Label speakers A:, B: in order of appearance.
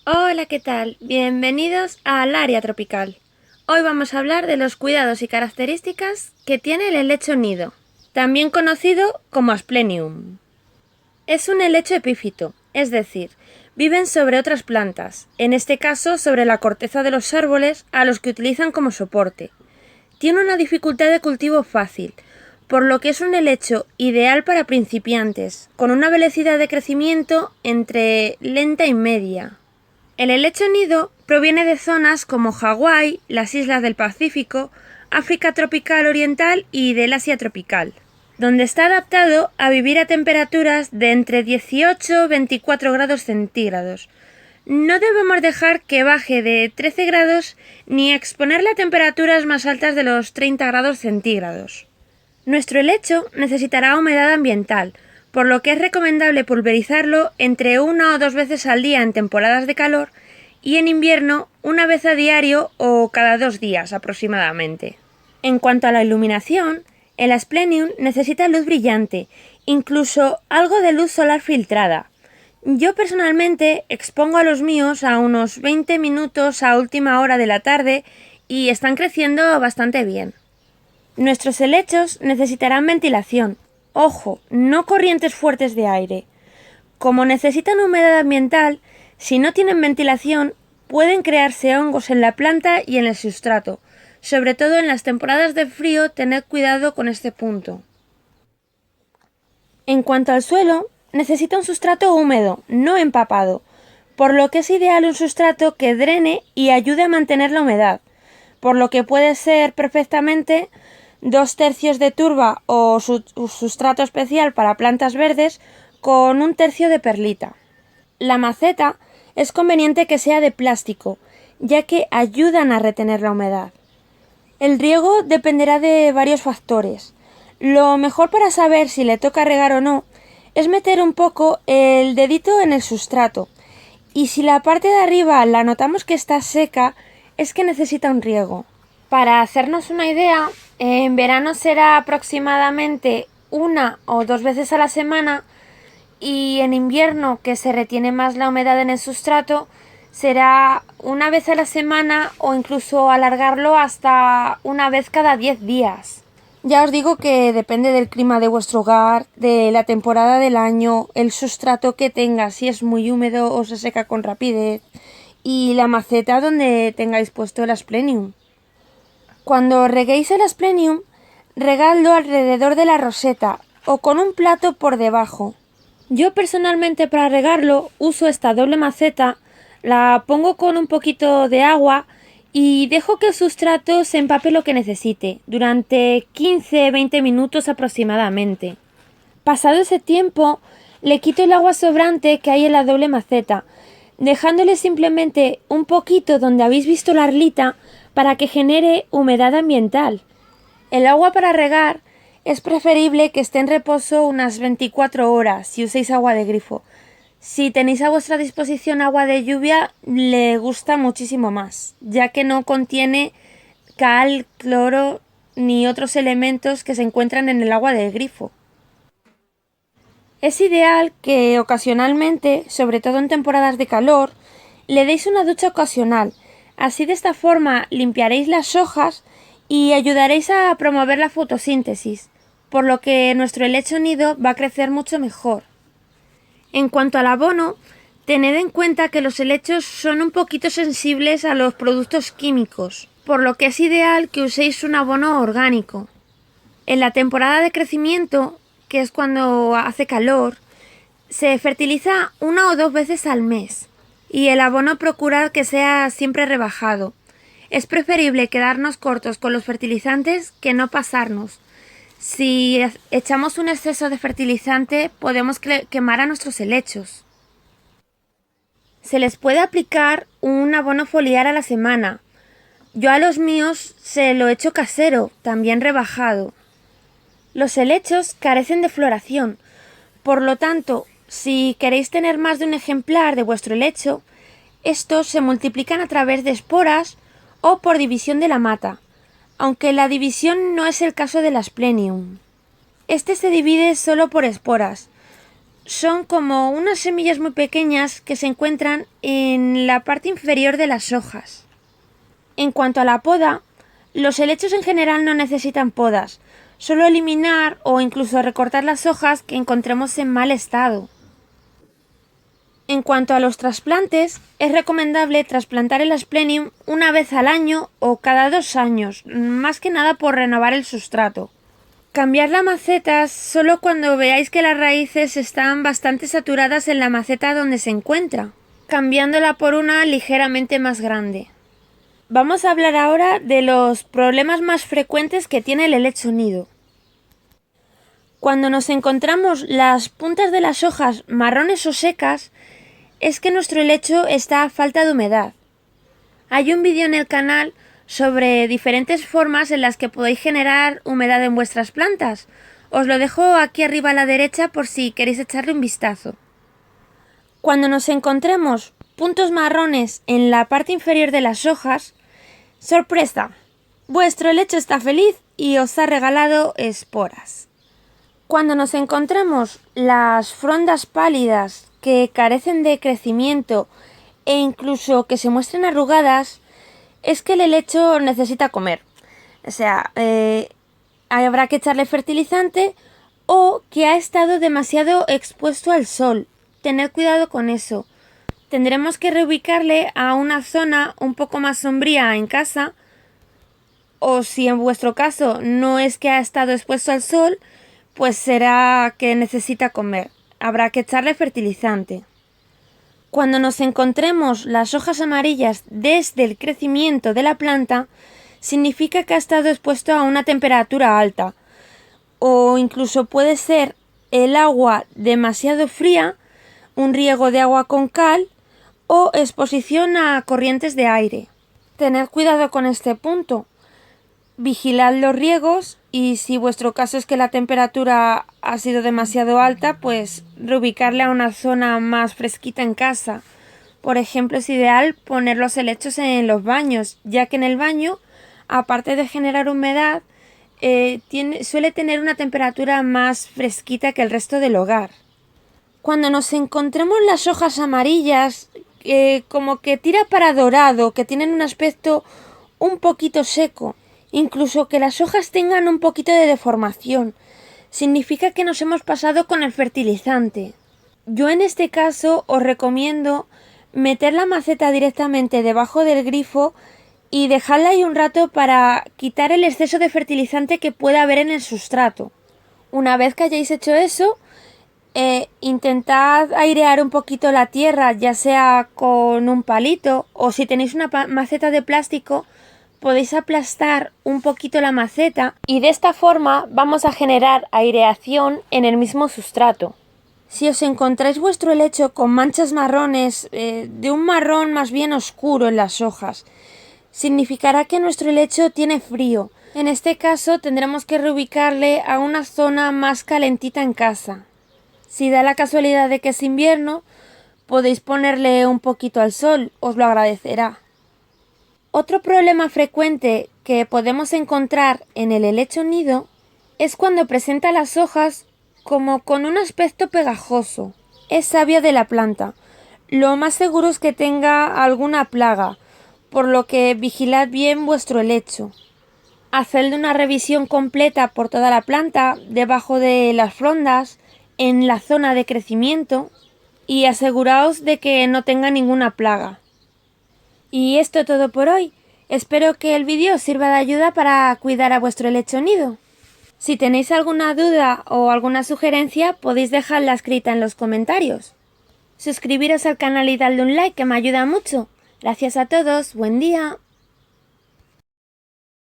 A: Hola, ¿qué tal? Bienvenidos al área tropical. Hoy vamos a hablar de los cuidados y características que tiene el helecho nido, también conocido como Asplenium. Es un helecho epífito, es decir, viven sobre otras plantas, en este caso sobre la corteza de los árboles a los que utilizan como soporte. Tiene una dificultad de cultivo fácil, por lo que es un helecho ideal para principiantes, con una velocidad de crecimiento entre lenta y media. El helecho nido proviene de zonas como Hawái, las islas del Pacífico, África tropical oriental y del Asia tropical, donde está adaptado a vivir a temperaturas de entre 18 y 24 grados centígrados. No debemos dejar que baje de 13 grados ni exponerle a temperaturas más altas de los 30 grados centígrados. Nuestro helecho necesitará humedad ambiental, por lo que es recomendable pulverizarlo entre 1 o 2 veces al día en temporadas de calor y en invierno una vez a diario o cada 2 días aproximadamente. En cuanto a la iluminación, el Asplenium necesita luz brillante, incluso algo de luz solar filtrada. Yo personalmente expongo a los míos a unos 20 minutos a última hora de la tarde y están creciendo bastante bien. Nuestros helechos necesitarán ventilación. Ojo, no corrientes fuertes de aire. Como necesitan humedad ambiental, si no tienen ventilación, pueden crearse hongos en la planta y en el sustrato. Sobre todo en las temporadas de frío, tened cuidado con este punto. En cuanto al suelo, necesita un sustrato húmedo, no empapado, por lo que es ideal un sustrato que drene y ayude a mantener la humedad, por lo que puede ser perfectamente 2/3 de turba o sustrato especial para plantas verdes con 1/3 de perlita. La maceta es conveniente que sea de plástico, ya que ayudan a retener la humedad. El riego dependerá de varios factores. Lo mejor para saber si le toca regar o no es meter un poco el dedito en el sustrato, y si la parte de arriba la notamos que está seca, es que necesita un riego. Para hacernos una idea, en verano será aproximadamente 1 o 2 veces a la semana y en invierno, que se retiene más la humedad en el sustrato, será 1 vez a la semana o incluso alargarlo hasta 1 vez cada 10 días. Ya os digo que depende del clima de vuestro hogar, de la temporada del año, el sustrato que tenga, si es muy húmedo o se seca con rapidez, y la maceta donde tengáis puesto el Asplenium. Cuando reguéis el Asplenium, regadlo alrededor de la roseta o con un plato por debajo. Yo personalmente para regarlo uso esta doble maceta, la pongo con un poquito de agua y dejo que el sustrato se empape lo que necesite, durante 15-20 minutos aproximadamente. Pasado ese tiempo, le quito el agua sobrante que hay en la doble maceta, dejándole simplemente un poquito donde habéis visto la arlita para que genere humedad ambiental. El agua para regar es preferible que esté en reposo unas 24 horas si usáis agua de grifo. Si tenéis a vuestra disposición agua de lluvia, le gusta muchísimo más, ya que no contiene cal, cloro ni otros elementos que se encuentran en el agua de grifo. Es ideal que ocasionalmente, sobre todo en temporadas de calor, le deis una ducha ocasional. Así de esta forma limpiaréis las hojas y ayudaréis a promover la fotosíntesis, por lo que nuestro helecho nido va a crecer mucho mejor. En cuanto al abono, tened en cuenta que los helechos son un poquito sensibles a los productos químicos, por lo que es ideal que uséis un abono orgánico. En la temporada de crecimiento, que es cuando hace calor, se fertiliza 1 o 2 veces al mes y el abono procurad que sea siempre rebajado. Es preferible quedarnos cortos con los fertilizantes que no pasarnos. Si echamos un exceso de fertilizante podemos quemar a nuestros helechos. Se les puede aplicar un abono foliar a la semana. Yo a los míos se lo echo casero, también rebajado. Los helechos carecen de floración, por lo tanto, si queréis tener más de un ejemplar de vuestro helecho, estos se multiplican a través de esporas o por división de la mata, aunque la división no es el caso del Asplenium. Este se divide solo por esporas. son como unas semillas muy pequeñas que se encuentran en la parte inferior de las hojas. En cuanto a la poda, los helechos en general no necesitan podas, solo eliminar o incluso recortar las hojas que encontremos en mal estado. En cuanto a los trasplantes, es recomendable trasplantar el Asplenium una vez al año o cada 2 años, más que nada por renovar el sustrato. Cambiar la maceta solo cuando veáis que las raíces están bastante saturadas en la maceta donde se encuentra, cambiándola por una ligeramente más grande. Vamos a hablar ahora de los problemas más frecuentes que tiene el helecho nido. Cuando nos encontramos las puntas de las hojas marrones o secas, es que nuestro helecho está a falta de humedad. Hay un vídeo en el canal sobre diferentes formas en las que podéis generar humedad en vuestras plantas. Os lo dejo aquí arriba a la derecha por si queréis echarle un vistazo. Cuando nos encontremos puntos marrones en la parte inferior de las hojas, ¡sorpresa! Vuestro helecho está feliz y os ha regalado esporas. Cuando nos encontremos las frondas pálidas que carecen de crecimiento e incluso que se muestren arrugadas, es que el helecho necesita comer. O sea, habrá que echarle fertilizante o que ha estado demasiado expuesto al sol. Tened cuidado con eso. Tendremos que reubicarle a una zona un poco más sombría en casa, o si en vuestro caso no es que ha estado expuesto al sol, pues será que necesita comer. Habrá que echarle fertilizante. Cuando nos encontremos las hojas amarillas desde el crecimiento de la planta, significa que ha estado expuesto a una temperatura alta, o incluso puede ser el agua demasiado fría, un riego de agua con cal o exposición a corrientes de aire. Tened cuidado con este punto. Vigilad los riegos y si vuestro caso es que la temperatura ha sido demasiado alta, pues reubicarle a una zona más fresquita en casa. Por ejemplo, es ideal poner los helechos en los baños, ya que en el baño, aparte de generar humedad, suele tener una temperatura más fresquita que el resto del hogar. Cuando nos encontremos las hojas amarillas, como que tira para dorado, que tienen un aspecto un poquito seco, incluso que las hojas tengan un poquito de deformación, significa que nos hemos pasado con el fertilizante. Yo en este caso os recomiendo meter la maceta directamente debajo del grifo y dejarla ahí un rato para quitar el exceso de fertilizante que pueda haber en el sustrato. Una vez que hayáis hecho eso, intentad airear un poquito la tierra, ya sea con un palito o si tenéis una maceta de plástico, podéis aplastar un poquito la maceta y de esta forma vamos a generar aireación en el mismo sustrato. Si os encontráis vuestro helecho con manchas marrones, de un marrón más bien oscuro en las hojas, significará que nuestro helecho tiene frío. En este caso tendremos que reubicarle a una zona más calentita en casa. Si da la casualidad de que es invierno, podéis ponerle un poquito al sol, os lo agradecerá. Otro problema frecuente que podemos encontrar en el helecho nido es cuando presenta las hojas como con un aspecto pegajoso. Es savia de la planta. Lo más seguro es que tenga alguna plaga, por lo que vigilad bien vuestro helecho. Hacedle una revisión completa por toda la planta, debajo de las frondas, en la zona de crecimiento y aseguraos de que no tenga ninguna plaga. Y esto es todo por hoy. Espero que el vídeo os sirva de ayuda para cuidar a vuestro helecho nido. Si tenéis alguna duda o alguna sugerencia, podéis dejarla escrita en los comentarios. Suscribiros al canal y darle un like que me ayuda mucho. Gracias a todos, buen día.